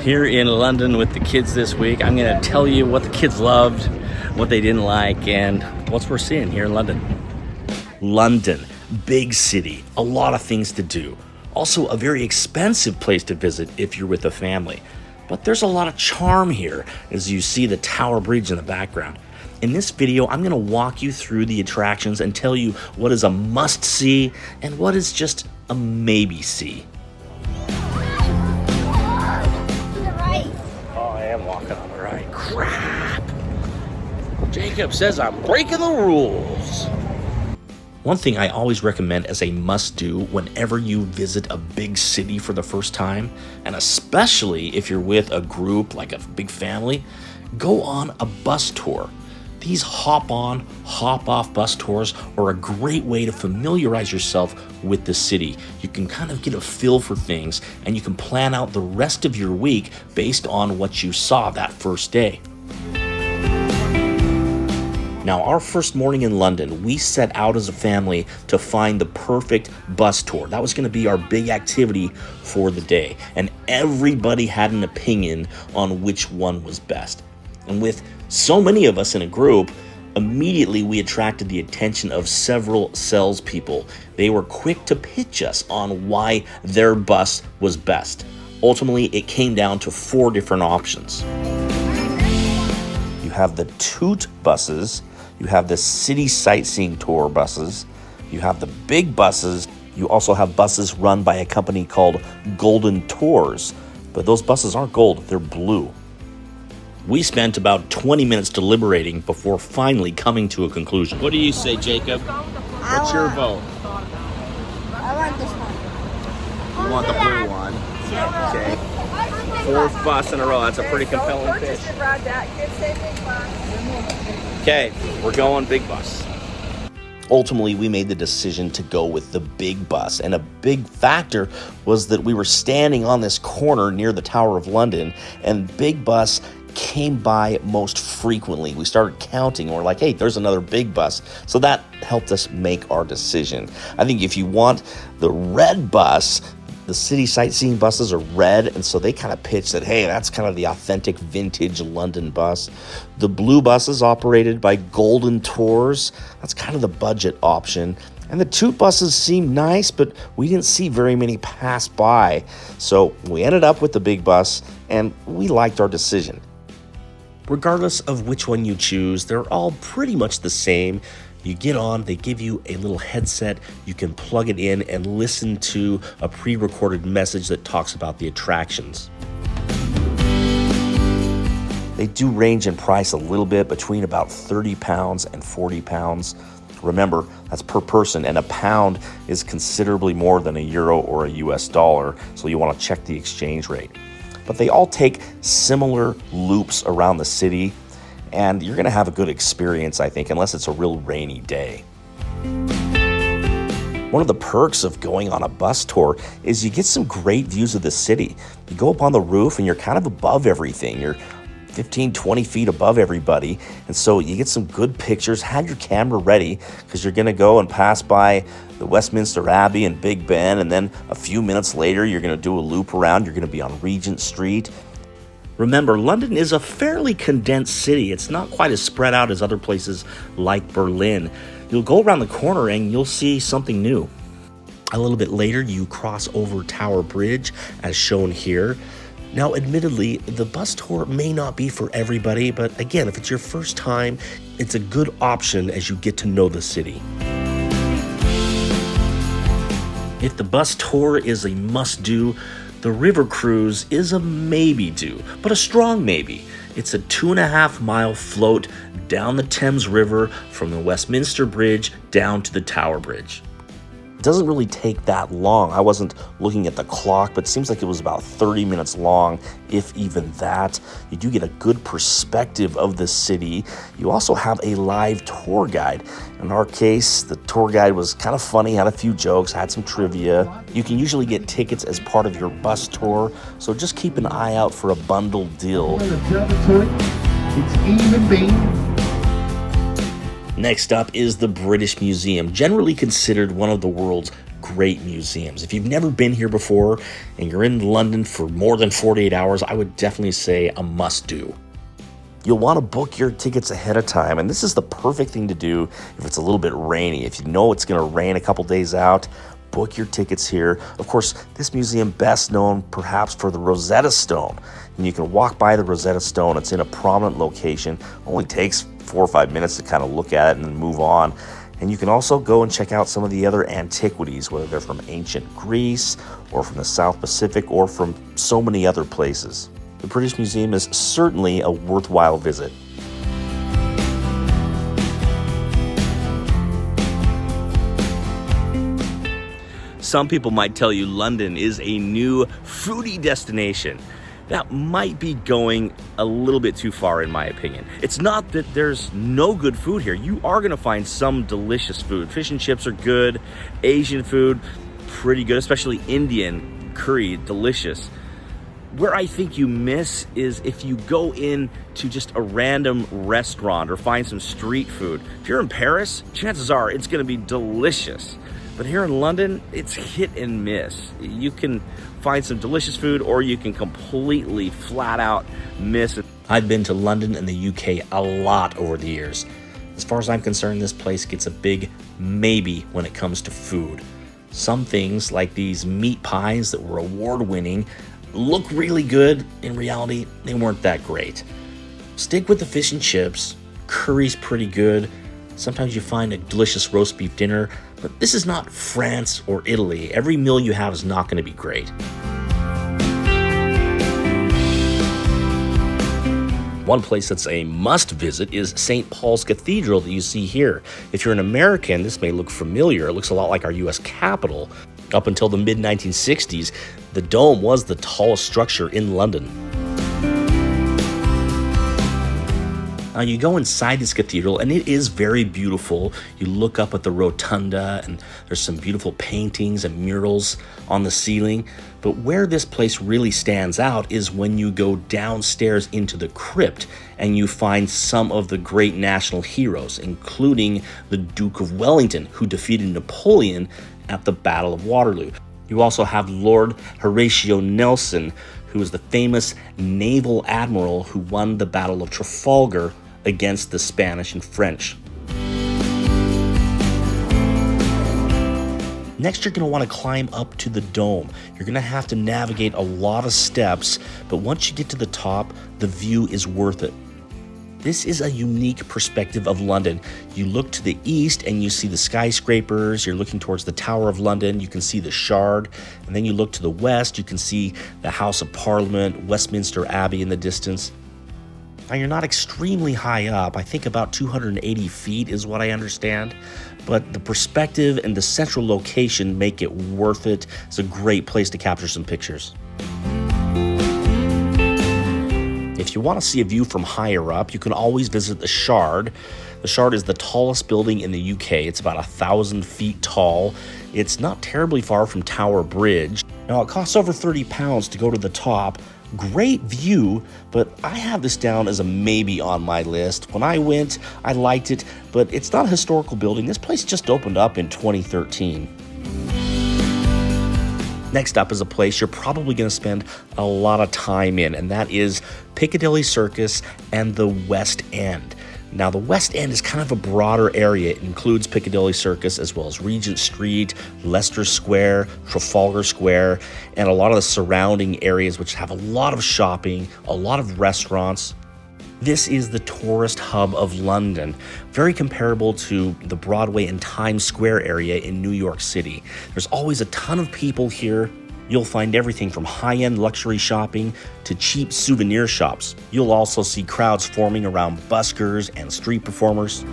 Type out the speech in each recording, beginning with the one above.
here in London with the kids this week. I'm going to tell you what the kids loved, what they didn't like, and what we're seeing here in London. London, big city, a lot of things to do. Also a very expensive place to visit if you're with a family. But there's a lot of charm here as you see the Tower Bridge in the background. In this video, I'm going to walk you through the attractions and tell you what is a must-see and what is just a maybe-see. Oh, I am walking on the right. Crap! Jacob says I'm breaking the rules. One thing I always recommend as a must-do whenever you visit a big city for the first time, and especially if you're with a group like a big family, go on a bus tour. These hop-on, hop-off bus tours are a great way to familiarize yourself with the city. You can kind of get a feel for things, and you can plan out the rest of your week based on what you saw that first day. Now, our first morning in London, we set out as a family to find the perfect bus tour. That was going to be our big activity for the day, and everybody had an opinion on which one was best. And with so many of us in a group, immediately we attracted the attention of several salespeople. They were quick to pitch us on why their bus was best. Ultimately, it came down to 4 different options. You have the Toot buses, you have the city sightseeing tour buses, you have the big buses, you also have buses run by a company called Golden Tours, but those buses aren't gold, they're blue. We spent about 20 minutes deliberating before finally coming to a conclusion. What do you say, Jacob? What's your vote? I want this one. You want the blue one? Okay. 4th bus in a row. That's a pretty compelling pitch. Okay, we're going big bus. Ultimately, we made the decision to go with the big bus, and a big factor was that we were standing on this corner near the Tower of London, and big bus came by most frequently. We started counting, and we're like, hey, there's another big bus. So that helped us make our decision. I think if you want the red bus, the city sightseeing buses are red, and so they kind of pitched that, hey, that's kind of the authentic vintage London bus. The blue buses operated by Golden Tours, that's kind of the budget option. And the Toot buses seemed nice, but we didn't see very many pass by. So we ended up with the big bus, and we liked our decision. Regardless of which one you choose, they're all pretty much the same. You get on, they give you a little headset, you can plug it in and listen to a pre-recorded message that talks about the attractions. They do range in price a little bit, between about £30 and £40. Remember, that's per person, and £1 is considerably more than €1 or a US dollar, so you want to check the exchange rate. But they all take similar loops around the city, and you're going to have a good experience, I think, unless it's a real rainy day. One of the perks of going on a bus tour is you get some great views of the city. You go up on the roof and you're kind of above everything. You're 15, 20 feet above everybody, and so you get some good pictures. Have your camera ready, because you're going to go and pass by the Westminster Abbey and Big Ben, and then a few minutes later you're going to do a loop around. You're going to be on Regent Street. Remember, London is a fairly condensed city. It's not quite as spread out as other places like Berlin. You'll go around the corner and you'll see something new. A little bit later, you cross over Tower Bridge, as shown here. Now, admittedly, the bus tour may not be for everybody, but again, if it's your first time, it's a good option as you get to know the city. If the bus tour is a must-do, the river cruise is a maybe-do, but a strong maybe. It's a 2.5-mile float down the Thames River from the Westminster Bridge down to the Tower Bridge. It doesn't really take that long. I wasn't looking at the clock, but it seems like it was about 30 minutes long, if even that. You do get a good perspective of the city. You also have a live tour guide. In our case, the tour guide was kind of funny, had a few jokes, had some trivia. You can usually get tickets as part of your bus tour, so just keep an eye out for a bundled deal. It's even been. Next up is the British Museum, generally considered one of the world's great museums. If you've never been here before and you're in London for more than 48 hours, I would definitely say a must-do. You'll want to book your tickets ahead of time, and this is the perfect thing to do if it's a little bit rainy. If you know it's going to rain a couple days out, book your tickets here. Of course, this museum best known perhaps for the Rosetta Stone. And you can walk by the Rosetta Stone. It's in a prominent location. Only takes 4 or 5 minutes to kind of look at it and then move on. And you can also go and check out some of the other antiquities, whether they're from ancient Greece or from the South Pacific or from so many other places. The British Museum is certainly a worthwhile visit. Some people might tell you London is a new foodie destination. That might be going a little bit too far in my opinion. It's not that there's no good food here. You are gonna find some delicious food. Fish and chips are good, Asian food, pretty good, especially Indian curry, delicious. Where I think you miss is if you go in to just a random restaurant or find some street food. If you're in Paris, chances are it's gonna be delicious. But here in London, it's hit and miss. You can find some delicious food or you can completely flat out miss it. I've been to London and the UK a lot over the years. As far as I'm concerned, this place gets a big maybe when it comes to food. Some things like these meat pies that were award-winning look really good. In reality, they weren't that great. Stick with the fish and chips. Curry's pretty good. Sometimes you find a delicious roast beef dinner, but this is not France or Italy. Every meal you have is not going to be great. One place that's a must visit is St. Paul's Cathedral that you see here. If you're an American, this may look familiar. It looks a lot like our U.S. Capitol. Up until the mid-1960s, the dome was the tallest structure in London. Now you go inside this cathedral and it is very beautiful. You look up at the rotunda and there's some beautiful paintings and murals on the ceiling. But where this place really stands out is when you go downstairs into the crypt and you find some of the great national heroes, including the Duke of Wellington, who defeated Napoleon at the Battle of Waterloo. You also have Lord Horatio Nelson, who is the famous naval admiral who won the Battle of Trafalgar against the Spanish and French. Next, you're going to want to climb up to the dome. You're going to have to navigate a lot of steps, but once you get to the top, the view is worth it. This is a unique perspective of London. You look to the east and you see the skyscrapers. You're looking towards the Tower of London. You can see the Shard. And then you look to the west. You can see the House of Parliament, Westminster Abbey in the distance. Now, you're not extremely high up. I think about 280 feet is what I understand. But the perspective and the central location make it worth it. It's a great place to capture some pictures. If you want to see a view from higher up, you can always visit the Shard. The Shard is the tallest building in the UK. It's about 1,000 feet tall. It's not terribly far from Tower Bridge. Now, it costs over £30 to go to the top. Great view, but I have this down as a maybe on my list. When I went, I liked it, but it's not a historical building. This place just opened up in 2013. Next up is a place you're probably going to spend a lot of time in, and that is Piccadilly Circus and the West End. Now, the West End is kind of a broader area. It includes Piccadilly Circus as well as Regent Street, Leicester Square, Trafalgar Square, and a lot of the surrounding areas which have a lot of shopping, a lot of restaurants. This is the tourist hub of London, very comparable to the Broadway and Times Square area in New York City. There's always a ton of people here. You'll find everything from high-end luxury shopping to cheap souvenir shops. You'll also see crowds forming around buskers and street performers.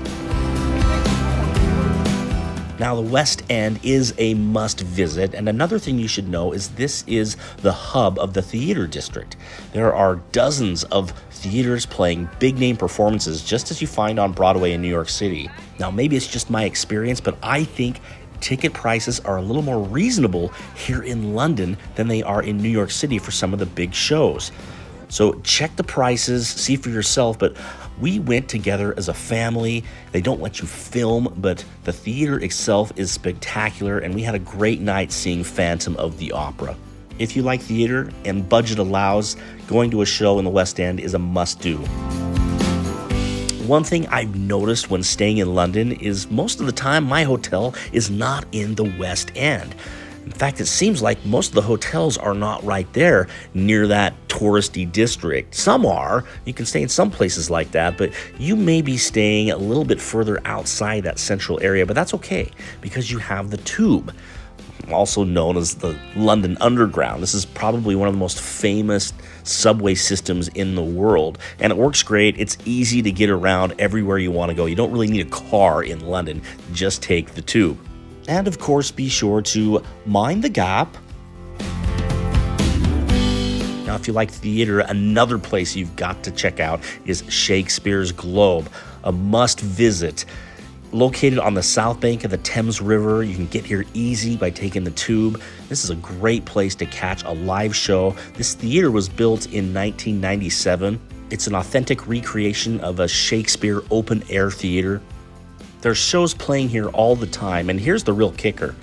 Now, the West End is a must visit, and another thing you should know is this is the hub of the theater district. There are dozens of theaters playing big-name performances, just as you find on Broadway in New York City. Now, maybe it's just my experience, but I think ticket prices are a little more reasonable here in London than they are in New York City for some of the big shows. So check the prices, see for yourself, but We went together as a family. They don't let you film, but the theater itself is spectacular, and we had a great night seeing Phantom of the Opera. If you like theater and budget allows, going to a show in the West End is a must-do. One thing I've noticed when staying in London is most of the time my hotel is not in the West End. In fact, it seems like most of the hotels are not right there near that touristy district. Some are. You can stay in some places like that, but you may be staying a little bit further outside that central area, but that's okay because you have the Tube, also known as the London Underground. This is probably one of the most famous subway systems in the world, and it works great. It's easy to get around everywhere you want to go. You don't really need a car in London. Just take the Tube. And of course, be sure to mind the gap. Now, if you like theater, another place you've got to check out is Shakespeare's Globe, a must visit. Located on the south bank of the Thames River, you can get here easy by taking the Tube. This is a great place to catch a live show. This theater was built in 1997. It's an authentic recreation of a Shakespeare open-air theater. There's shows playing here all the time, and here's the real kicker.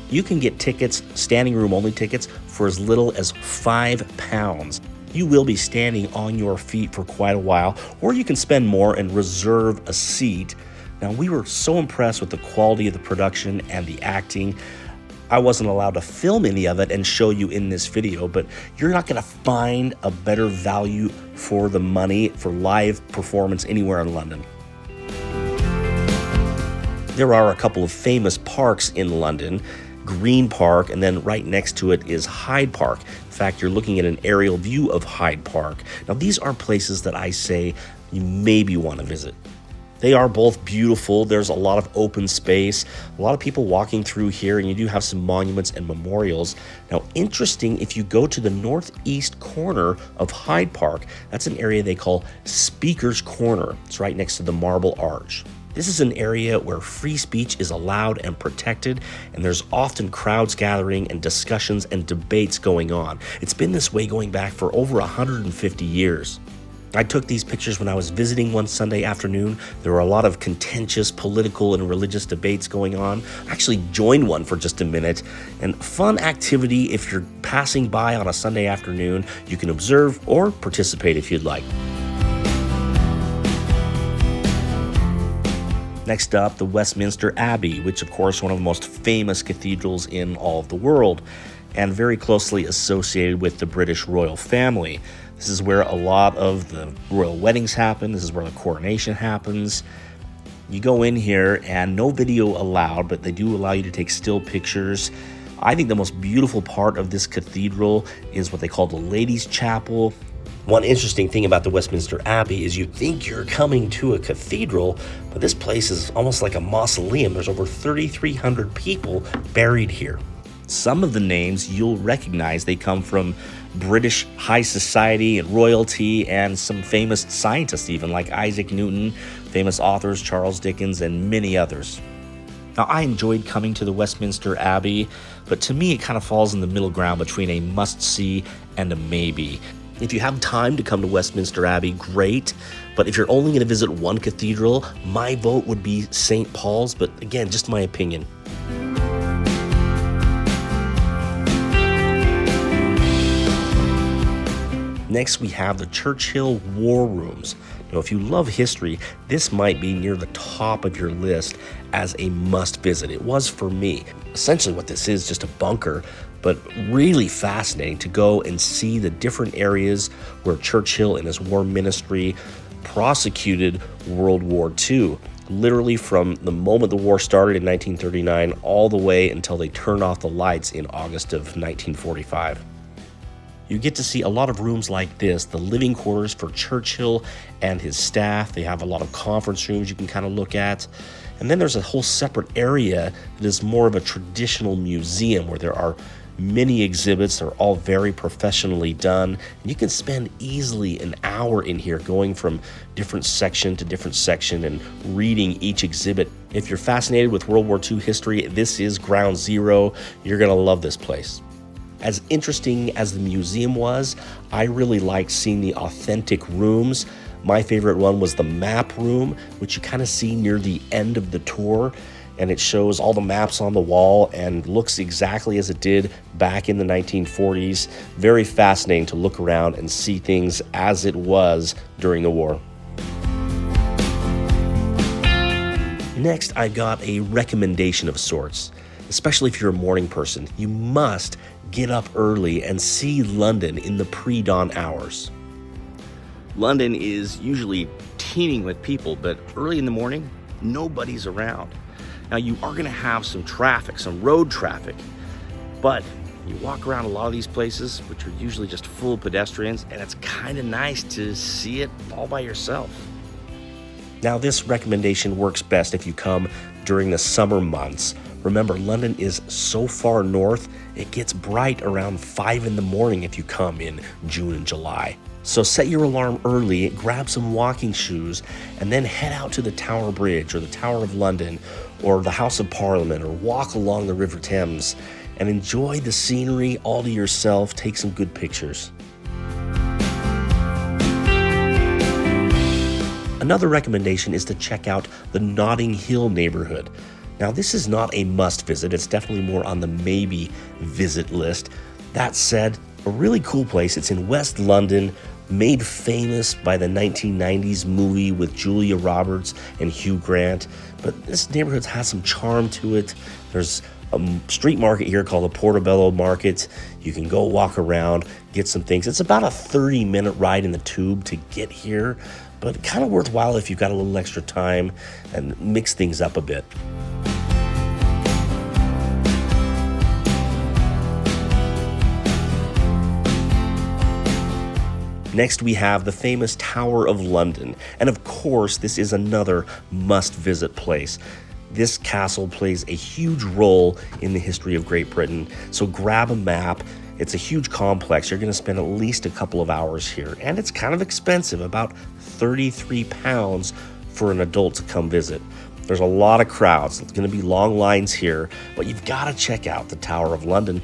You can get tickets, standing room only tickets, for as little as £5. You will be standing on your feet for quite a while, or you can spend more and reserve a seat. Now, we were so impressed with the quality of the production and the acting. I wasn't allowed to film any of it and show you in this video, but you're not going to find a better value for the money for live performance anywhere in London. There are a couple of famous parks in London, Green Park, and then right next to it is Hyde Park. In fact, you're looking at an aerial view of Hyde Park. Now, these are places that I say you maybe want to visit. They are both beautiful. There's a lot of open space, a lot of people walking through here, and you do have some monuments and memorials. Now, interesting, if you go to the northeast corner of Hyde Park, that's an area they call Speaker's Corner. It's right next to the Marble Arch. This is an area where free speech is allowed and protected, and there's often crowds gathering and discussions and debates going on. It's been this way going back for over 150 years. I took these pictures when I was visiting one Sunday afternoon. There were a lot of contentious political and religious debates going on. I actually joined one for just a minute, and fun activity if you're passing by on a Sunday afternoon. You can observe or participate if you'd like. Next up, the Westminster Abbey, which of course one of the most famous cathedrals in all of the world, and very closely associated with the British royal family. This is where a lot of the royal weddings happen. This is where the coronation happens. You go in here and no video allowed, but they do allow you to take still pictures. I think the most beautiful part of this cathedral is what they call the Ladies' Chapel. One interesting thing about the Westminster Abbey is you think you're coming to a cathedral, but this place is almost like a mausoleum. There's over 3,300 people buried here. Some of the names you'll recognize. They come from British high society and royalty, and some famous scientists even, like Isaac Newton, famous authors Charles Dickens, and many others. Now, I enjoyed coming to the Westminster Abbey, but to me it kind of falls in the middle ground between a must-see and a maybe. If you have time to come to Westminster Abbey, great. But if you're only going to visit one cathedral, my vote would be St. Paul's. But again, just my opinion. Next, we have the Churchill War Rooms. Now, if you love history, this might be near the top of your list as a must visit. It was for me. Essentially what this is, just a bunker, but really fascinating to go and see the different areas where Churchill and his war ministry prosecuted World War II. Literally from the moment the war started in 1939 all the way until they turned off the lights in August of 1945. You get to see a lot of rooms like this, the living quarters for Churchill and his staff. They have a lot of conference rooms you can kind of look at. And then there's a whole separate area that is more of a traditional museum where there are many exhibits. They're all very professionally done. And you can spend easily an hour in here going from different section to different section and reading each exhibit. If you're fascinated with World War II history, this is ground zero. You're going to love this place. As interesting as the museum was, I really liked seeing the authentic rooms. My favorite one was the map room, which you kind of see near the end of the tour, and it shows all the maps on the wall and looks exactly as it did back in the 1940s. Very fascinating to look around and see things as it was during the war. Next, I got a recommendation of sorts. Especially if you're a morning person, you must get up early and see London in the pre-dawn hours. London is usually teeming with people, but early in the morning, nobody's around. Now, you are going to have some traffic, some road traffic, but you walk around a lot of these places, which are usually just full of pedestrians, and it's kind of nice to see it all by yourself. Now, this recommendation works best if you come during the summer months. Remember, London is so far north, it gets bright around 5 in the morning if you come in June and July. So set your alarm early, grab some walking shoes, and then head out to the Tower Bridge or the Tower of London or the House of Parliament, or walk along the River Thames and enjoy the scenery all to yourself. Take some good pictures. Another recommendation is to check out the Notting Hill neighborhood. Now, this is not a must visit. It's definitely more on the maybe visit list. That said, a really cool place. It's in West London, made famous by the 1990s movie with Julia Roberts and Hugh Grant. But this neighborhood has some charm to it. There's a street market here called the Portobello Market. You can go walk around, get some things. It's about a 30-minute ride in the tube to get here, but kind of worthwhile if you've got a little extra time and mix things up a bit. Next, we have the famous Tower of London. And of course, this is another must-visit place. This castle plays a huge role in the history of Great Britain. So grab a map. It's a huge complex. You're going to spend at least a couple of hours here. And it's kind of expensive, about £33 for an adult to come visit. There's a lot of crowds. It's going to be long lines here, but you've got to check out the Tower of London.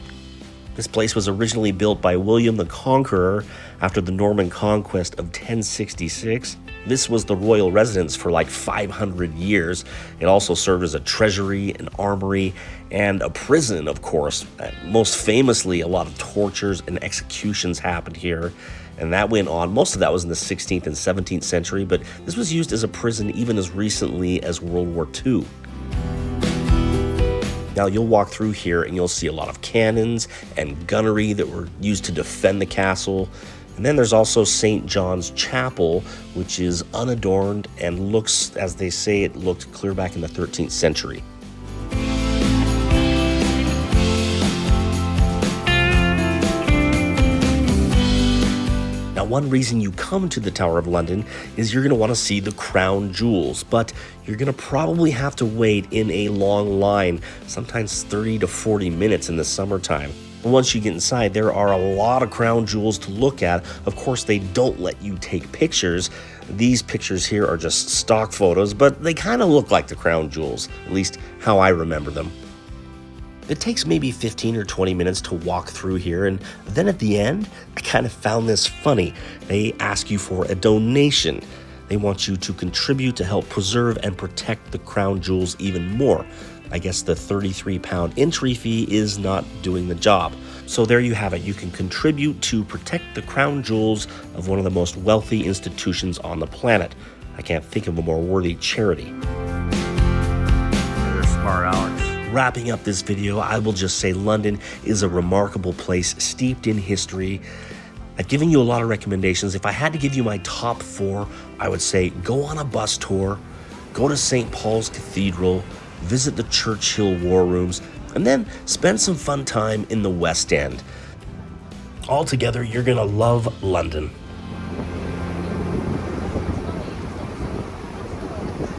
This place was originally built by William the Conqueror after the Norman conquest of 1066. This was the royal residence for like 500 years. It also served as a treasury, an armory, and a prison, of course. Most famously, a lot of tortures and executions happened here, and that went on. Most of that was in the 16th and 17th century, but this was used as a prison even as recently as World War II. Now, you'll walk through here and you'll see a lot of cannons and gunnery that were used to defend the castle. And then there's also St. John's Chapel, which is unadorned and looks, as they say, it looked clear back in the 13th century. Now, one reason you come to the Tower of London is you're going to want to see the crown jewels, but you're going to probably have to wait in a long line, sometimes 30 to 40 minutes in the summertime. But once you get inside, there are a lot of crown jewels to look at. Of course, they don't let you take pictures. These pictures here are just stock photos, but they kind of look like the crown jewels, at least how I remember them. It takes maybe 15 or 20 minutes to walk through here, and then at the end, I kind of found this funny. They ask you for a donation. They want you to contribute to help preserve and protect the crown jewels even more. I guess the £33 entry fee is not doing the job. So there you have it. You can contribute to protect the crown jewels of one of the most wealthy institutions on the planet. I can't think of a more worthy charity. You're smart, Alex. Wrapping up this video, I will just say London is a remarkable place steeped in history. I've given you a lot of recommendations. If I had to give you my top 4, I would say go on a bus tour, go to St. Paul's Cathedral, visit the Churchill War Rooms, and then spend some fun time in the West End. Altogether, you're gonna love London.